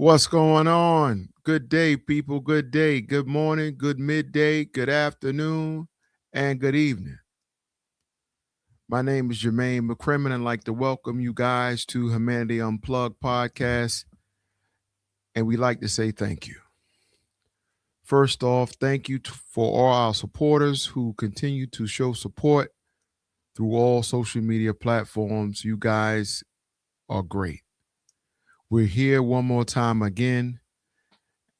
What's going on? Good day, people. Good day. Good morning. Good midday. Good afternoon. And good evening. My name is Jermaine McCrimmon, and I'd like to welcome you guys to Humanity Unplugged podcast. And we'd like to say thank you. First off, thank you for all our supporters who continue to show support through all social media platforms. You guys are great. We're here one more time again.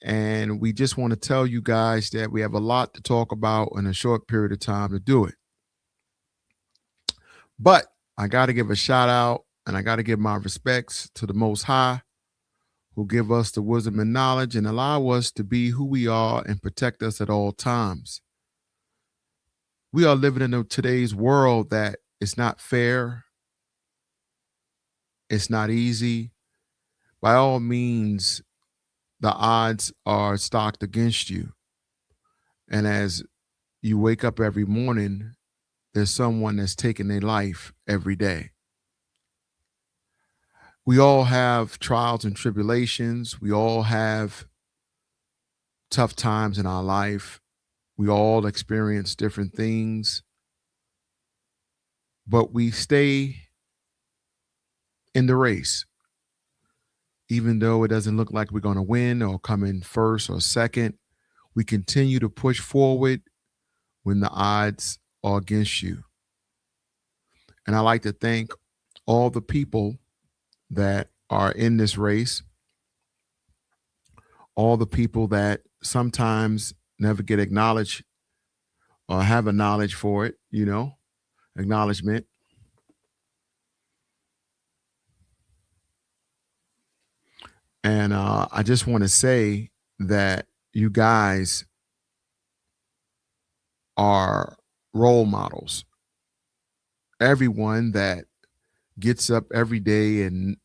And we just want to tell you guys that we have a lot to talk about in a short period of time to do it. But I got to give a shout out and I got to give my respects to the Most High, who give us the wisdom and knowledge and allow us to be who we are and protect us at all times. We are living in today's world that is not fair. It's not easy. By all means, the odds are stacked against you. And as you wake up every morning, there's someone that's taking their life every day. We all have trials and tribulations. We all have tough times in our life. We all experience different things. But we stay in the race. Even though it doesn't look like we're going to win or come in first or second, we continue to push forward when the odds are against you. And I like to thank all the people that are in this race, all the people that sometimes never get acknowledged or have a knowledge for it, acknowledgement. And I just want to say that you guys are role models. Everyone that gets up every day and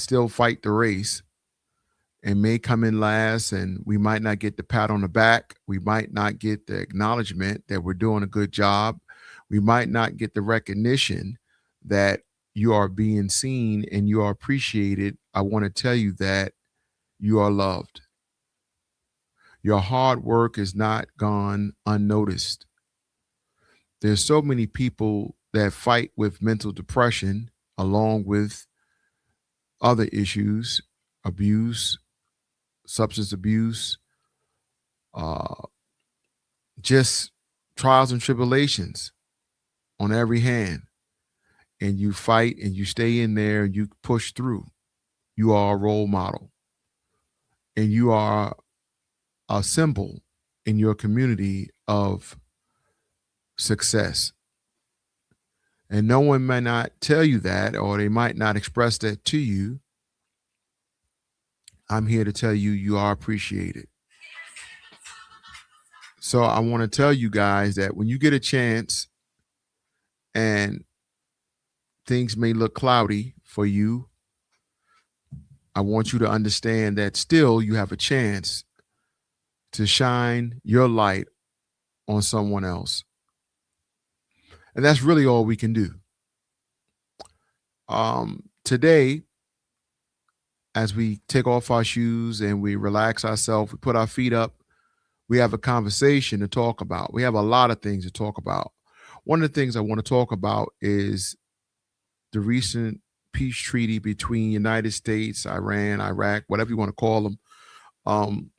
still fight the race and may come in last, and we might not get the pat on the back. We might not get the acknowledgement that we're doing a good job. We might not get the recognition that you are being seen and you are appreciated. I want to tell you that you are loved. Your hard work is not gone unnoticed. There's so many people that fight with mental depression along with other issues, abuse, substance abuse, just trials and tribulations on every hand. And you fight and you stay in there and you push through. You are a role model. And you are a symbol in your community of success. And no one may not tell you that, or they might not express that to you. I'm here to tell you, you are appreciated. So I want to tell you guys that when you get a chance and things may look cloudy for you, I want you to understand that still you have a chance to shine your light on someone else. And that's really all we can do. Today, as we take off our shoes and we relax ourselves, we put our feet up, we have a conversation to talk about. We have a lot of things to talk about. One of the things I want to talk about is the recent peace treaty between United States, Iran, Iraq, whatever you want to call them.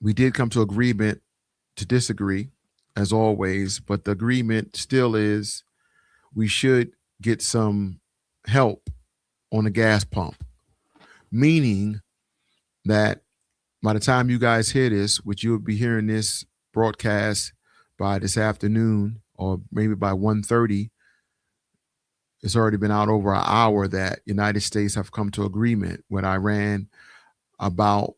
We did come to agreement to disagree, as always, but the agreement still is we should get some help on the gas pump, meaning that by the time you guys hear this, which you'll be hearing this broadcast by this afternoon or maybe by 1:30, it's already been out over an hour that United States have come to agreement with Iran about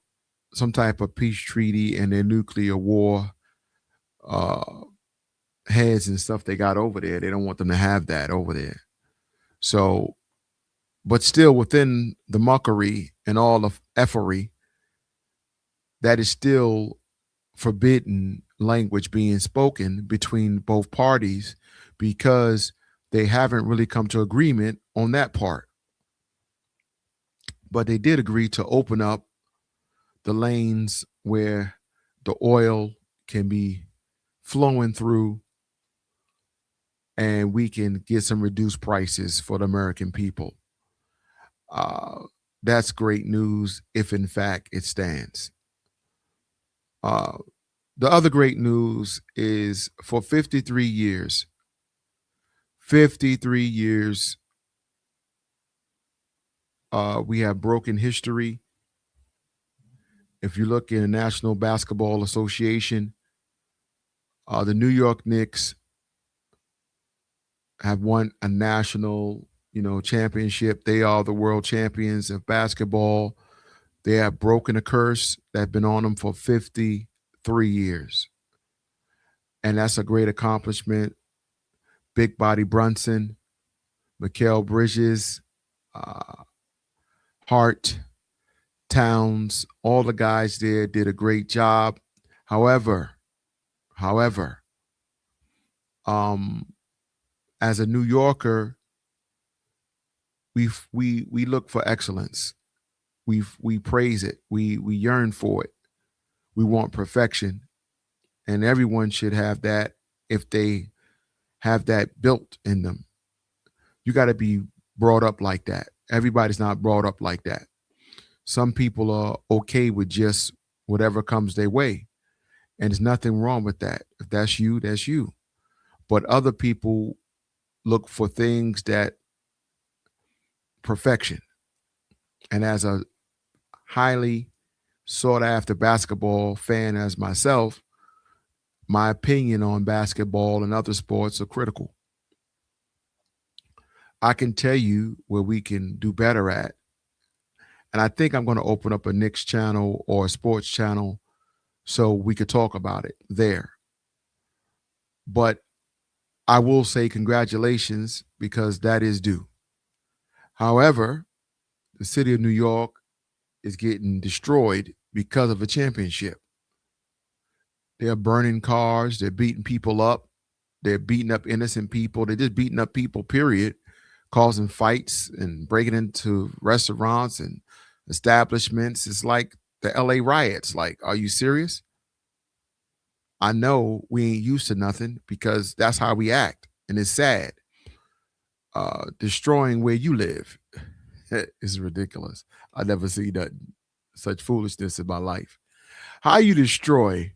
some type of peace treaty and their nuclear war heads and stuff they got over there. They don't want them to have that over there. So, but still within the muckery and all the effery, that is still forbidden language being spoken between both parties because they haven't really come to agreement on that part. But they did agree to open up the lanes where the oil can be flowing through and we can get some reduced prices for the American people. Uh, that's great news if, in fact, it stands. Uh, the other great news is for 53 years, we have broken history. If you look in the National Basketball Association, the New York Knicks have won a national, championship. They are the world champions of basketball. They have broken a curse that's been on them for 53 years. And that's a great accomplishment. Big Body Brunson, Mikal Bridges, uh, Hart, Towns, all the guys there did a great job. However, um, as a New Yorker, we look for excellence. We praise it. We yearn for it. We want perfection, and everyone should have that if they have that built in them. You got to be brought up like that. Everybody's not brought up like that. Some people are okay with just whatever comes their way, and there's nothing wrong with that. If that's you, that's you. But other people look for things that perfection. And as a highly sought after basketball fan as myself, my opinion on basketball and other sports are critical. I can tell you where we can do better at. And I think I'm going to open up a Knicks channel or a sports channel so we could talk about it there. But I will say congratulations because that is due. However, the city of New York is getting destroyed because of a championship. They're burning cars, they're beating people up, they're beating up innocent people, they're just beating up people, period, causing fights and breaking into restaurants and establishments. It's like the LA riots. Like, are you serious? I know we ain't used to nothing because that's how we act. And it's sad. Destroying where you live is ridiculous. I never see that such foolishness in my life. How you destroy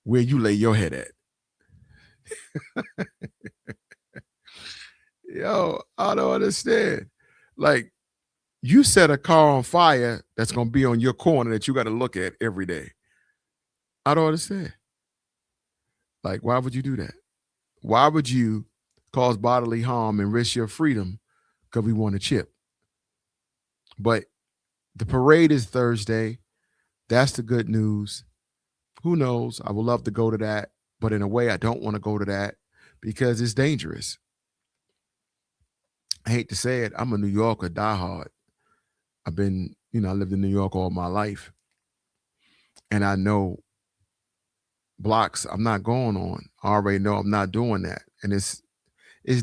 where you lay your head at? Yo, I don't understand. Like, you set a car on fire that's gonna be on your corner that you got to look at every day. I don't understand. Like, why would you do that? Why would you cause bodily harm and risk your freedom because we want a chip? But the parade is Thursday. That's the good news. Who knows? I would love to go to that, but in a way, I don't want to go to that because it's dangerous. I hate to say it. I'm a New Yorker, diehard. I lived in New York all my life, and I know blocks I'm not going on. I already know I'm not doing that, and it's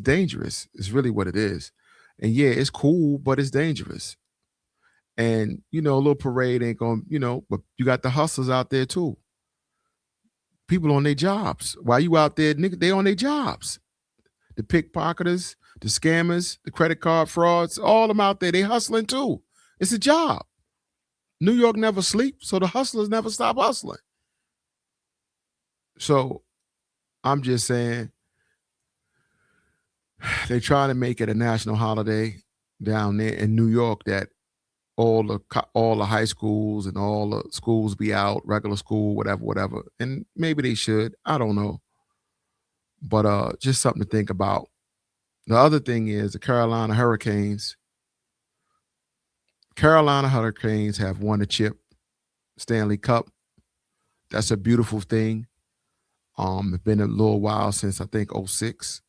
dangerous. It's really what it is. And yeah, it's cool, but it's dangerous. And a little parade ain't going, but you got the hustlers out there too. People on their jobs. While you out there, nigga, they on their jobs. The pickpocketers, the scammers, the credit card frauds, all them out there, they hustling too. It's a job. New York never sleeps, so the hustlers never stop hustling. So I'm just saying they try to make it a national holiday down there in New York that all the high schools and all the schools be out, regular school, whatever. And maybe they should. I don't know. But just something to think about. The other thing is the Carolina Hurricanes have won the chip Stanley Cup. That's a beautiful thing. It's been a little while since I think '06,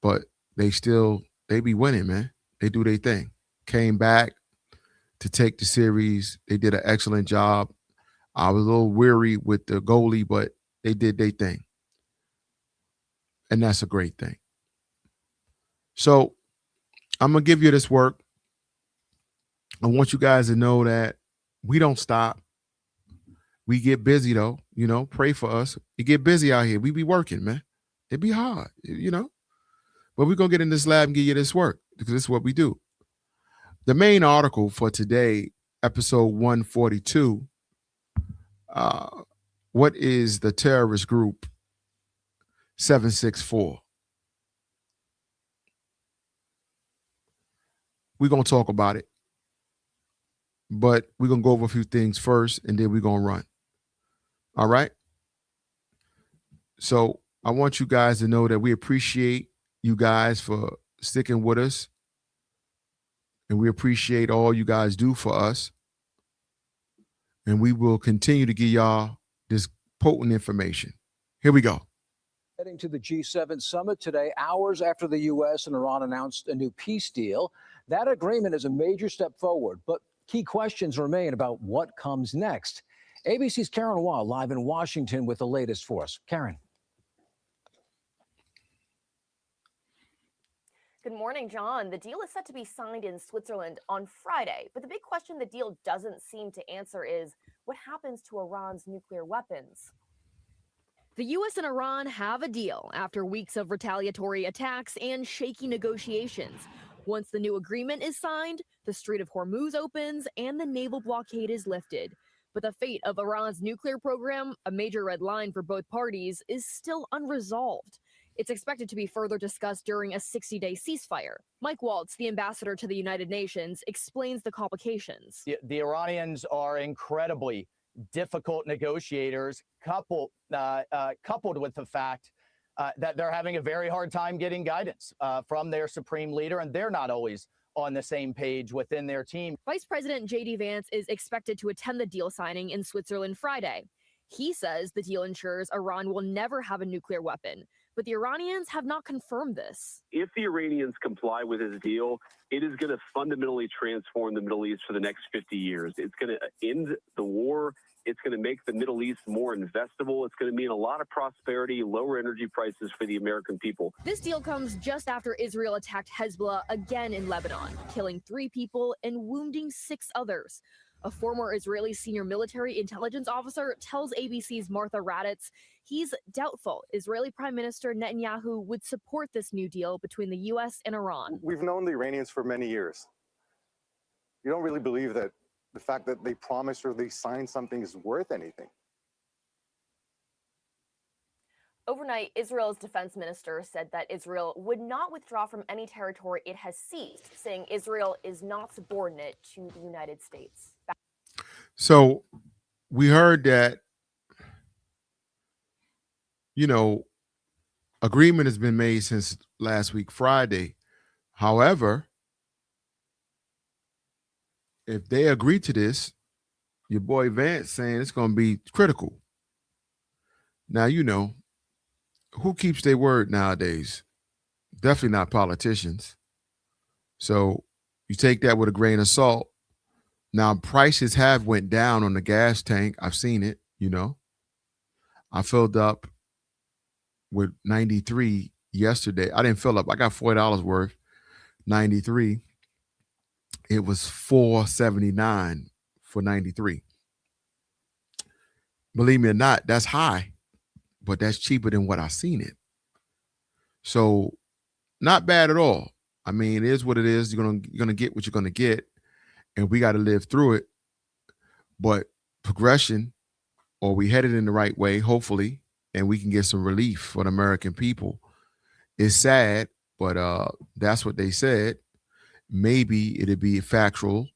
but they be winning, man. They do their thing. Came back to take the series. They did an excellent job. I was a little weary with the goalie, but they did their thing. And that's a great thing. So I'm going to give you this work. I want you guys to know that we don't stop. We get busy though, pray for us. You get busy out here. We be working, man. It be hard, but we're going to get in this lab and give you this work because this is what we do. The main article for today, episode 142, what is the terrorist group 764? We're going to talk about it, but we're going to go over a few things first, and then we're going to run. All right? So I want you guys to know that we appreciate you guys for sticking with us, and we appreciate all you guys do for us, and we will continue to give y'all this potent information. Here we go. Heading to the G7 summit today, hours after the U.S. and Iran announced a new peace deal. That agreement is a major step forward, but key questions remain about what comes next. ABC's Karen Wall live in Washington with the latest for us. Karen. Good morning, John. The deal is set to be signed in Switzerland on Friday, but the big question the deal doesn't seem to answer is what happens to Iran's nuclear weapons? The U.S. and Iran have a deal after weeks of retaliatory attacks and shaky negotiations. Once the new agreement is signed, the Strait of Hormuz opens and the naval blockade is lifted. But the fate of Iran's nuclear program, a major red line for both parties, is still unresolved. It's expected to be further discussed during a 60-day ceasefire. Mike Waltz, the ambassador to the United Nations, explains the complications. The Iranians are incredibly difficult negotiators, coupled with the fact that they're having a very hard time getting guidance from their supreme leader, and they're not always on the same page within their team. Vice President J.D. Vance is expected to attend the deal signing in Switzerland Friday. He says the deal ensures Iran will never have a nuclear weapon, but the Iranians have not confirmed this. If the Iranians comply with this deal, it is going to fundamentally transform the Middle East for the next 50 years. It's going to end the war. It's going to make the Middle East more investable. It's going to mean a lot of prosperity, lower energy prices for the American people. This deal comes just after Israel attacked Hezbollah again in Lebanon, killing 3 people and wounding 6 others. A former Israeli senior military intelligence officer tells ABC's Martha Raddatz he's doubtful Israeli Prime Minister Netanyahu would support this new deal between the U.S. and Iran. We've known the Iranians for many years. You don't really believe that the fact that they promised or they signed something is worth anything. Overnight, Israel's defense minister said that Israel would not withdraw from any territory it has seized, saying Israel is not subordinate to the United States. So we heard that, agreement has been made since last week, Friday. However, if they agree to this, your boy Vance saying it's going to be critical. Now, who keeps their word nowadays? Definitely not politicians. So you take that with a grain of salt. Now, prices have went down on the gas tank. I've seen it, I filled up with 93 yesterday. I didn't fill up. I got $40 worth, 93. It was $4.79 for 93. Believe me or not, that's high, but that's cheaper than what I seen it. So not bad at all. I mean, it is what it is. You're gonna get what you're gonna get, and we got to live through it. But progression, or we headed in the right way, hopefully, and we can get some relief for the American people. It's sad, but that's what they said. Maybe it'll be factual,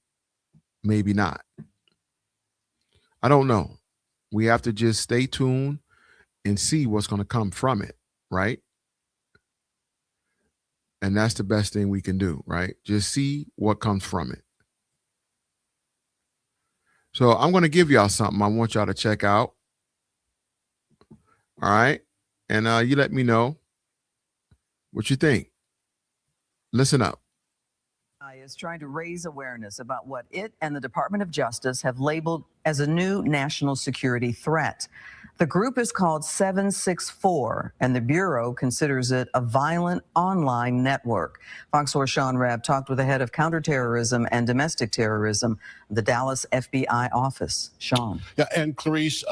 maybe not. I don't know. We have to just stay tuned and see what's going to come from it, right? And that's the best thing we can do, right? Just see what comes from it. So I'm going to give y'all something I want y'all to check out. All right. And you let me know what you think. Listen up. is trying to raise awareness about what it and the Department of Justice have labeled as a new national security threat. The group is called 764, and the Bureau considers it a violent online network. Fox 4's Sean Rabb talked with the head of counterterrorism and domestic terrorism, the Dallas FBI office. Sean. Yeah, and Clarice,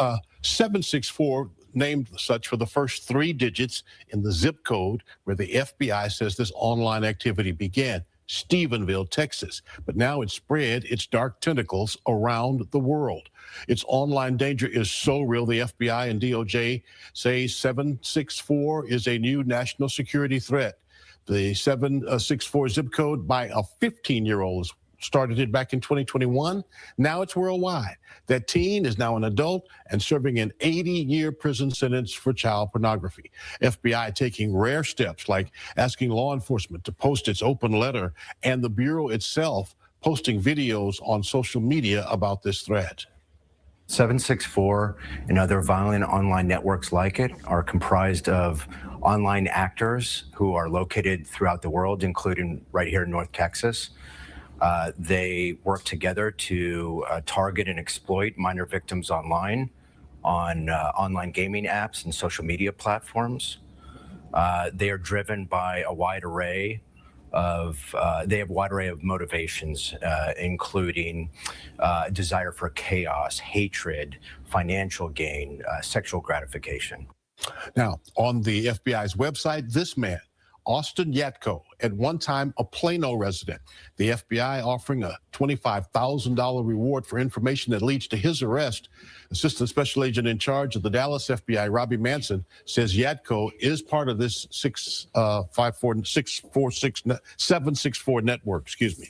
764 named such for the first 3 digits in the zip code where the FBI says this online activity began, Stephenville, Texas. But now it's spread its dark tentacles around the world. Its online danger is so real, the FBI and DOJ say 764 is a new national security threat. The 764 zip code by a 15-year-old started it back in 2021. Now it's worldwide. That teen is now an adult and serving an 80-year prison sentence for child pornography. FBI taking rare steps like asking law enforcement to post its open letter, and the Bureau itself posting videos on social media about this threat. 764 and other violent online networks like it are comprised of online actors who are located throughout the world, including right here in North Texas. They work together to target and exploit minor victims online on online gaming apps and social media platforms. They are driven by a wide array of motivations, including desire for chaos, hatred, financial gain, sexual gratification. Now, on the FBI's website, this man, Austin Yatko, at one time a Plano resident. The FBI offering a $25,000 reward for information that leads to his arrest. Assistant Special Agent in charge of the Dallas FBI, Robbie Manson, says Yatko is part of this 764 network. Excuse me.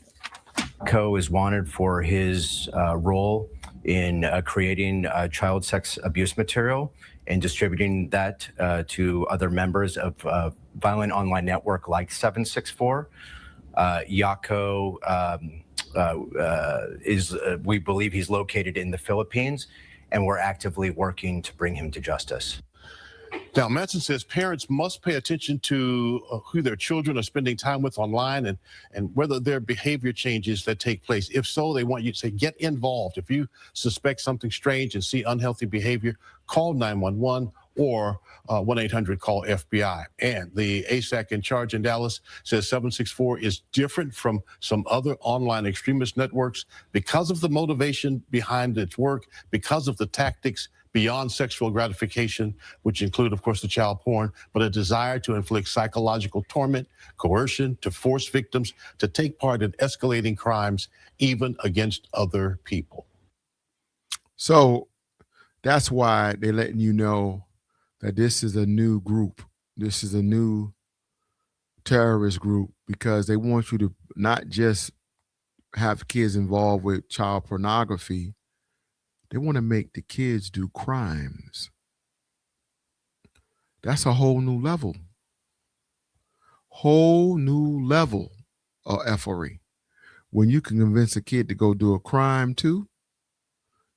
Yatko is wanted for his role in creating child sex abuse material and distributing that to other members of violent online network like 764. Yatko we believe he's located in the Philippines, and we're actively working to bring him to justice. Now, Manson says parents must pay attention to who their children are spending time with online and whether there are behavior changes that take place. If so, they want you to say, get involved. If you suspect something strange and see unhealthy behavior, call 911 or 1-800-CALL FBI. And the ASAC in charge in Dallas says 764 is different from some other online extremist networks because of the motivation behind its work, because of the tactics beyond sexual gratification, which include, of course, the child porn, but a desire to inflict psychological torment, coercion, to force victims to take part in escalating crimes, even against other people. So that's why they're letting you know that this is a new group. This is a new terrorist group, because they want you to not just have kids involved with child pornography. They want to make the kids do crimes. That's a whole new level. Whole new level of effery. When you can convince a kid to go do a crime too.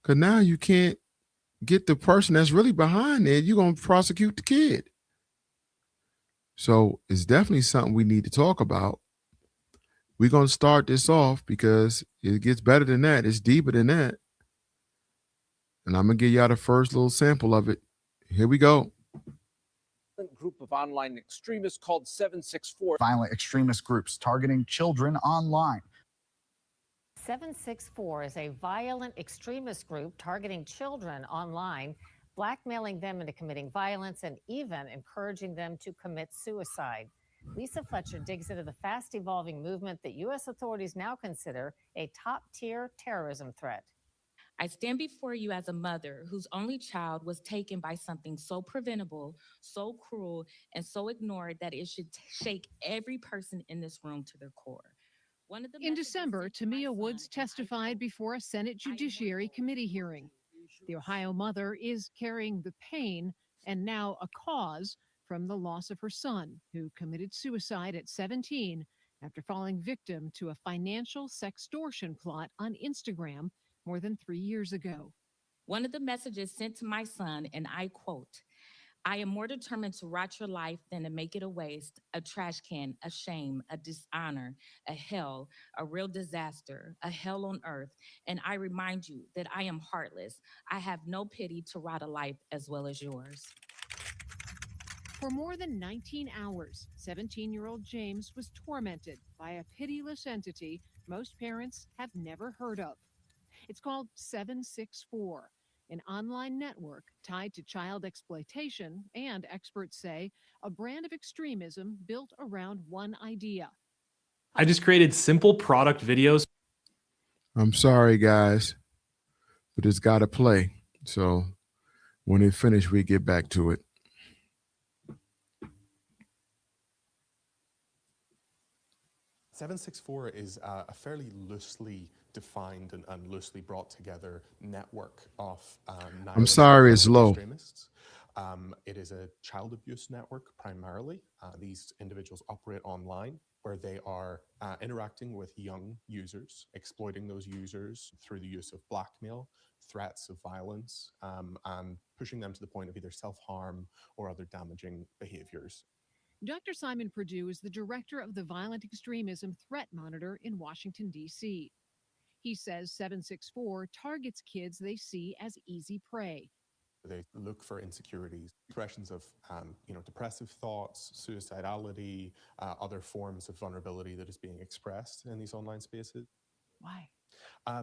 Because now you can't get the person that's really behind it. You're going to prosecute the kid. So it's definitely something we need to talk about. We're going to start this off because it gets better than that. It's deeper than that. And I'm going to give y'all the first little sample of it. Here we go. Group of online extremists called 764. Violent extremist groups targeting children online. 764 is a violent extremist group targeting children online, blackmailing them into committing violence and even encouraging them to commit suicide. Lisa Fletcher digs into the fast-evolving movement that U.S. authorities now consider a top-tier terrorism threat. I stand before you as a mother whose only child was taken by something so preventable, so cruel, and so ignored that it should shake every person in this room to their core. In December, Tamia Woods testified before a Senate Judiciary Committee hearing. The Ohio mother is carrying the pain and now a cause from the loss of her son, who committed suicide at 17 after falling victim to a financial sextortion plot on Instagram more than 3 years ago. One of the messages sent to my son, and I quote, I am more determined to rot your life than to make it a waste, a trash can, a shame, a dishonor, a hell, a real disaster, a hell on earth. And I remind you that I am heartless. I have no pity to rot a life as well as yours. For more than 19 hours, 17-year-old James was tormented by a pitiless entity most parents have never heard of. It's called 764, an online network tied to child exploitation and, experts say, a brand of extremism built around one idea. I just created simple product videos. I'm sorry, guys, but it's got to play. So when it finished, we get back to it. .764 is a fairly loosely defined and loosely brought together network of I'm sorry, it's low. extremists. It is a child abuse network primarily. These individuals operate online where they are interacting with young users, exploiting those users through the use of blackmail, threats of violence, and pushing them to the point of either self-harm or other damaging behaviors. Dr. Simon Purdue is the director of the Violent Extremism Threat Monitor in Washington, D.C. He says 764 targets kids they see as easy prey. They look for insecurities, expressions of depressive thoughts, suicidality, other forms of vulnerability that is being expressed in these online spaces. Why?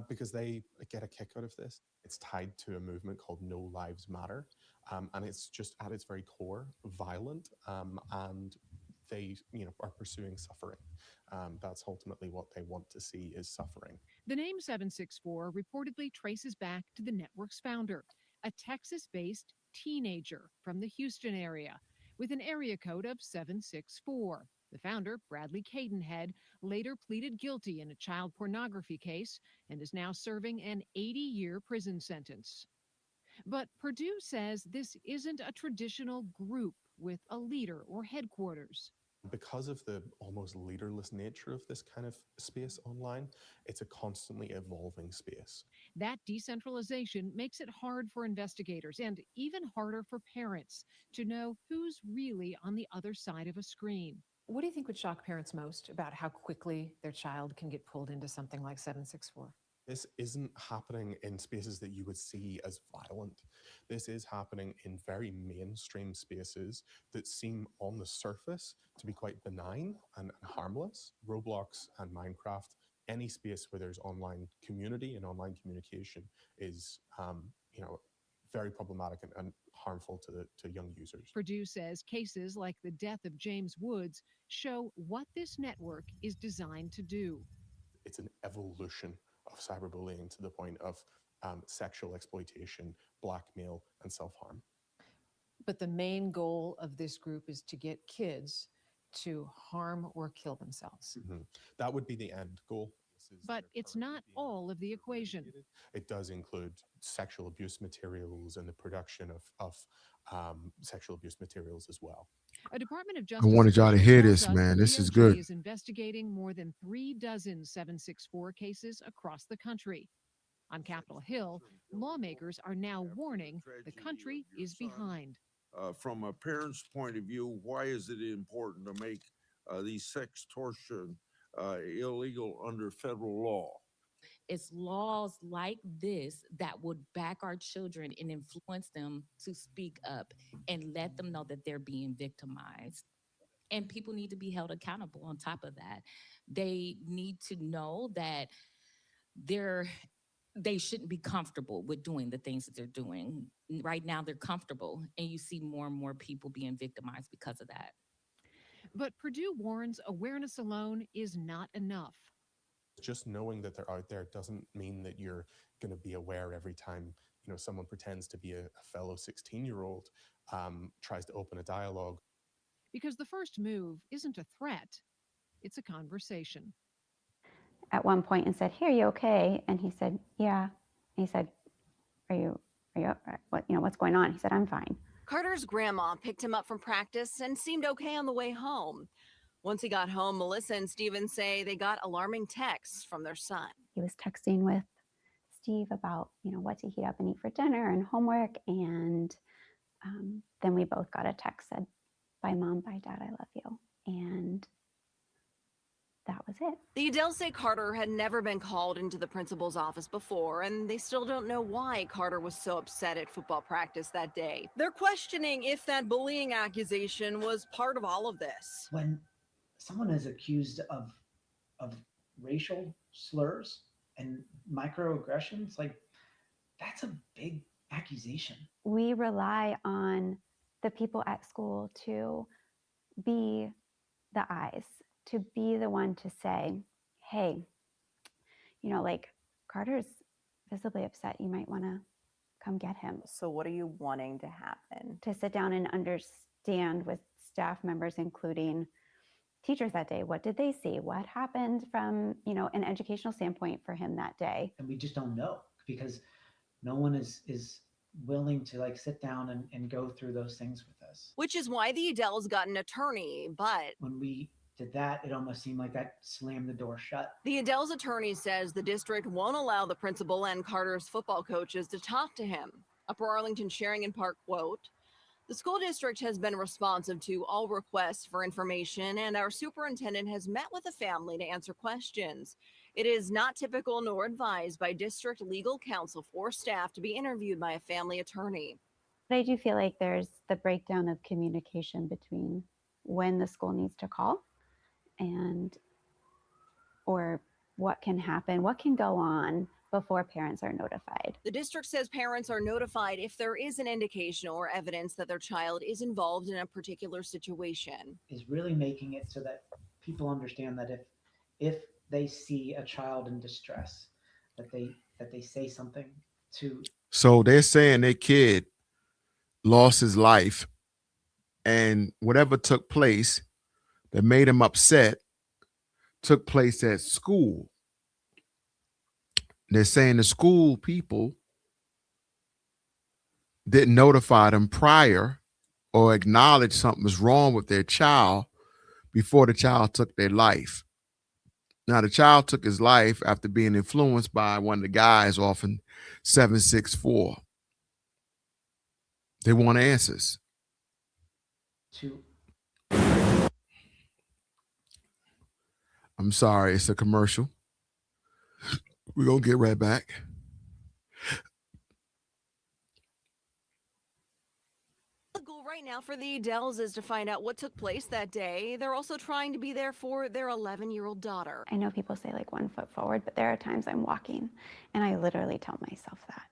Because they get a kick out of this. It's tied to a movement called No Lives Matter, and it's just at its very core violent, and they are pursuing suffering. That's ultimately what they want to see is suffering. The name 764 reportedly traces back to the network's founder, a Texas-based teenager from the Houston area with an area code of 764. The founder, Bradley Cadenhead, later pleaded guilty in a child pornography case and is now serving an 80-year prison sentence. But Purdue says this isn't a traditional group with a leader or headquarters. Because of the almost leaderless nature of this kind of space online, it's a constantly evolving space. That decentralization makes it hard for investigators and even harder for parents to know who's really on the other side of a screen. What do you think would shock parents most about how quickly their child can get pulled into something like 764? This isn't happening in spaces that you would see as violent. This is happening in very mainstream spaces that seem on the surface to be quite benign and harmless. Roblox and Minecraft, any space where there's online community and online communication is, very problematic and harmful to young users. Purdue says cases like the death of James Woods show what this network is designed to do. It's an evolution of cyberbullying to the point of sexual exploitation, blackmail, and self-harm. But the main goal of this group is to get kids to harm or kill themselves. Mm-hmm. That would be the end goal. But it's not all of the equation. It does include sexual abuse materials and the production of sexual abuse materials as well. A Department of I Justice wanted y'all to hear tells this, us man. the This is DOJ good. is investigating more than 36 764 cases across the country. On Capitol Hill, lawmakers are now warning the country is behind. From a parent's point of view, why is it important to make these sextortion illegal under federal law? It's laws like this that would back our children and influence them to speak up and let them know that they're being victimized. And people need to be held accountable on top of that. They need to know that they shouldn't be comfortable with doing the things that they're doing. Right now, they're comfortable, and you see more and more people being victimized because of that. But Purdue warns awareness alone is not enough. Just knowing that they're out there doesn't mean that you're going to be aware every time someone pretends to be a fellow 16-year-old, tries to open a dialogue. Because the first move isn't a threat, it's a conversation. At one point and said, "Hey, are you okay?" And he said, "Yeah." And he said, Are you what's going on?" He said, "I'm fine." Carter's grandma picked him up from practice and seemed okay on the way home. Once he got home, Melissa and Steven say they got alarming texts from their son. He was texting with Steve about, what to heat up and eat for dinner and homework. And then we both got a text said, "Bye, Mom. Bye, Dad. I love you." And that was it. The Adells say Carter had never been called into the principal's office before, and they still don't know why Carter was so upset at football practice that day. They're questioning if that bullying accusation was part of all of this. When someone is accused of racial slurs and microaggressions, like, that's a big accusation. We rely on the people at school to be the eyes, to be the one to say, hey, you know, like, Carter's visibly upset. You might want to come get him. So what are you wanting to happen? To sit down and understand with staff members, including teachers that day. What did they see? What happened from, you know, an educational standpoint for him that day? And we just don't know because no one is willing to like sit down and go through those things with us. Which is why the Adells got an attorney, but when we did that, it almost seemed like that slammed the door shut. The Adells attorney says the district won't allow the principal and Carter's football coaches to talk to him. Upper Arlington Sheringham Park quote, "The school district has been responsive to all requests for information, and our superintendent has met with the family to answer questions. It is not typical nor advised by district legal counsel for staff to be interviewed by a family attorney." But I do feel like there's the breakdown of communication between when the school needs to call and or what can happen, what can go on before parents are notified. The district says parents are notified if there is an indication or evidence that their child is involved in a particular situation. Is really making it so that people understand that if they see a child in distress, that they say something to. So they're saying their kid lost his life, and whatever took place that made him upset took place at school. They're saying the school people didn't notify them prior or acknowledge something was wrong with their child before the child took their life. Now, the child took his life after being influenced by one of the guys off in 764. They want answers. I'm sorry, it's a commercial. We're going to get right back. The goal right now for the Adells is to find out what took place that day. They're also trying to be there for their 11-year-old daughter. I know people say like 1 foot forward, but there are times I'm walking and I literally tell myself that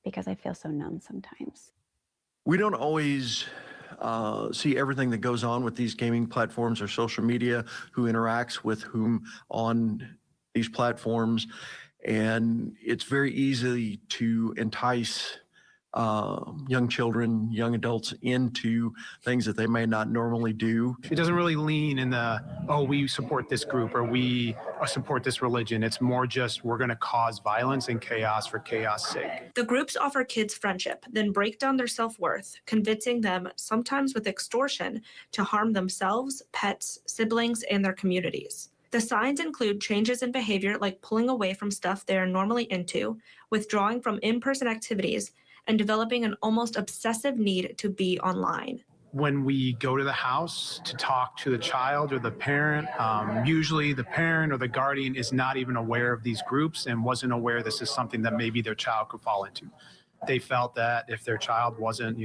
because I feel so numb sometimes. We don't always see everything that goes on with these gaming platforms or social media, who interacts with whom on these platforms. And it's very easy to entice young children, young adults into things that they may not normally do. It doesn't really lean in the, oh, we support this group or we support this religion. It's more just we're going to cause violence and chaos for chaos' sake. The groups offer kids friendship, then break down their self-worth, convincing them, sometimes with extortion, to harm themselves, pets, siblings, and their communities. The signs include changes in behavior like pulling away from stuff they are normally into, withdrawing from in-person activities, and developing an almost obsessive need to be online. When we go to the house to talk to the child or the parent, usually the parent or the guardian is not even aware of these groups and wasn't aware this is something that maybe their child could fall into. They felt that if their child wasn't,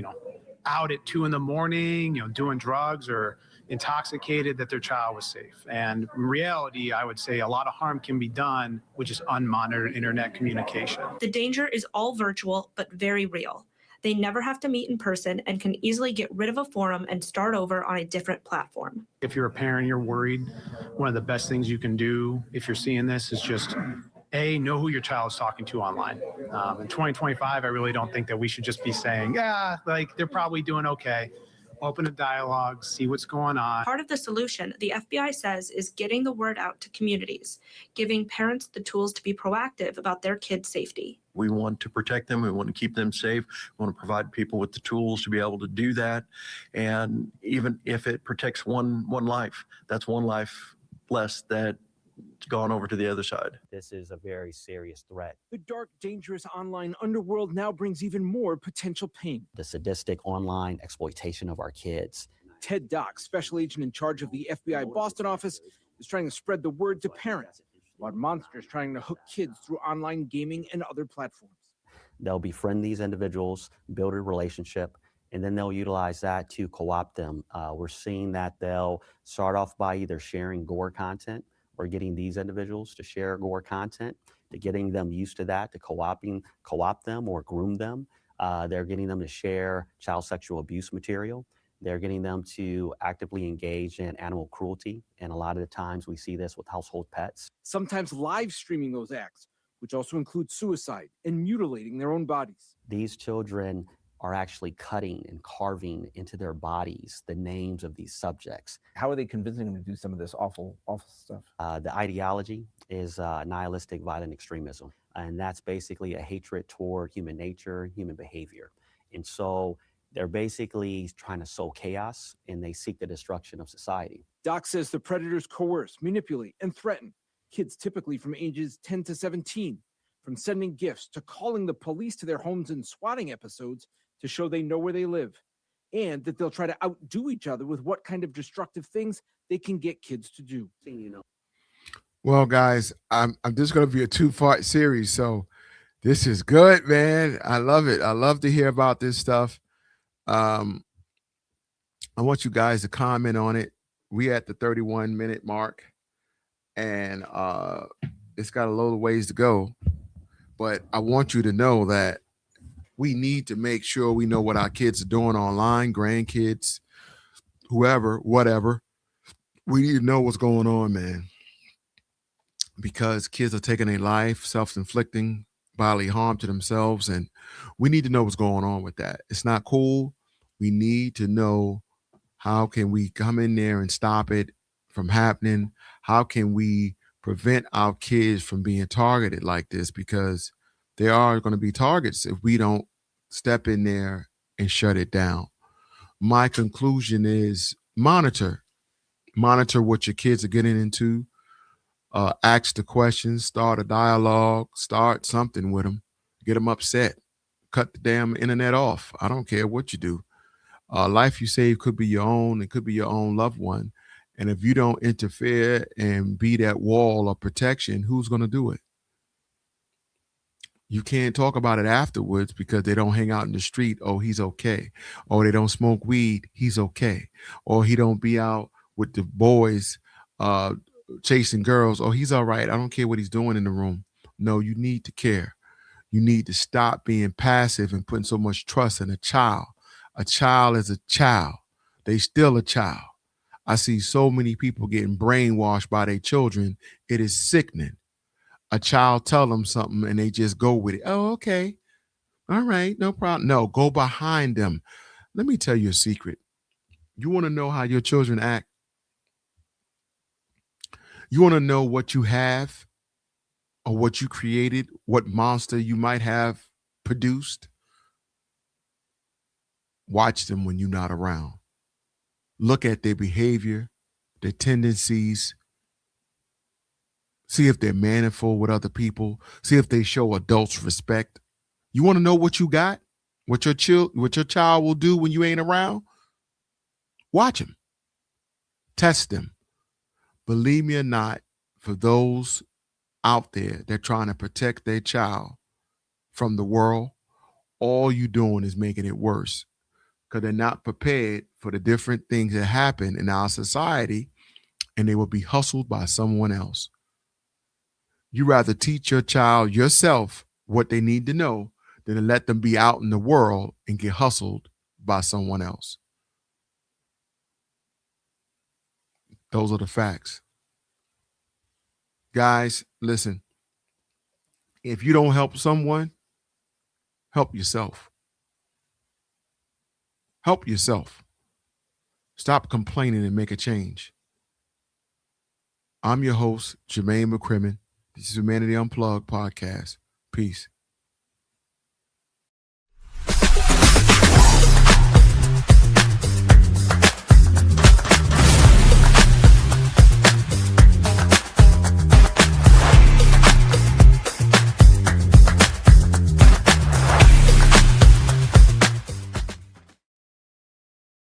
out at 2 a.m, doing drugs or intoxicated, that their child was safe. And in reality, I would say a lot of harm can be done with just unmonitored internet communication. The danger is all virtual, but very real. They never have to meet in person and can easily get rid of a forum and start over on a different platform. If you're a parent, you're worried, one of the best things you can do if you're seeing this is just know who your child is talking to online. In 2025, I really don't think that we should just be saying, they're probably doing okay. Open a dialogue, see what's going on. Part of the solution, the FBI says, is getting the word out to communities, giving parents the tools to be proactive about their kids' safety. We want to protect them. We want to keep them safe. We want to provide people with the tools to be able to do that. And even if it protects one life, that's one life less that gone over to the other side. This is a very serious threat. The dark, dangerous online underworld now brings even more potential pain. The sadistic online exploitation of our kids. Ted Dox, special agent in charge of the FBI Boston office, is trying to spread the word to parents about monsters trying to hook kids through online gaming and other platforms. They'll befriend these individuals, build a relationship, and then they'll utilize that to co-opt them. We're seeing that they'll start off by either sharing gore content or getting these individuals to share gore content, to getting them used to that, to co-opt them or groom them. They're getting them to share child sexual abuse material. They're getting them to actively engage in animal cruelty. And a lot of the times we see this with household pets. Sometimes live streaming those acts, which also includes suicide and mutilating their own bodies. These children are actually cutting and carving into their bodies the names of these subjects. How are they convincing them to do some of this awful stuff? The ideology is nihilistic violent extremism. And that's basically a hatred toward human nature, human behavior. And so they're basically trying to sow chaos, and they seek the destruction of society. Doc says the predators coerce, manipulate, and threaten kids typically from ages 10 to 17, from sending gifts to calling the police to their homes in swatting episodes to show they know where they live, and that they'll try to outdo each other with what kind of destructive things they can get kids to do. Well, guys, I'm just going to be a 2-part series, so this is good, man. I love it. I love to hear about this stuff. I want you guys to comment on it. We at the 31-minute mark, and it's got a load of ways to go, but I want you to know that we need to make sure we know what our kids are doing online, grandkids, whoever, whatever. We need to know what's going on, man, because kids are taking a life, self-inflicting bodily harm to themselves, and we need to know what's going on with that. It's not cool. We need to know, how can we come in there and stop it from happening? How can we prevent our kids from being targeted like this? Because there are going to be targets if we don't step in there and shut it down. My conclusion is monitor what your kids are getting into. Ask the questions, start a dialogue, start something with them, get them upset, cut the damn internet off. I don't care what you do. Life you save could be your own. It could be your own loved one. And if you don't interfere and be that wall of protection, who's going to do it? You can't talk about it afterwards because they don't hang out in the street. Oh, he's okay. Or they don't smoke weed. He's okay. Or he don't be out with the boys chasing girls. Oh, he's all right. I don't care what he's doing in the room. No, you need to care. You need to stop being passive and putting so much trust in a child. A child is a child. They still a child. I see so many people getting brainwashed by their children. It is sickening. A child tell them something and they just go with it. Oh, okay. All right, no problem. No, go behind them. Let me tell you a secret. You want to know how your children act? You want to know what you have or what you created, what monster you might have produced? Watch them when you're not around. Look at their behavior, their tendencies. See if they're mannerful with other people. See if they show adults respect. You want to know what you got? What your child will do when you ain't around? Watch them. Test them. Believe me or not, for those out there that are trying to protect their child from the world, all you doing is making it worse, because they're not prepared for the different things that happen in our society, and they will be hustled by someone else. You rather teach your child yourself what they need to know than to let them be out in the world and get hustled by someone else. Those are the facts. Guys, listen. If you don't help someone, help yourself. Help yourself. Stop complaining and make a change. I'm your host, Jermaine McCrimmon. This is Humanity Unplugged podcast. Peace.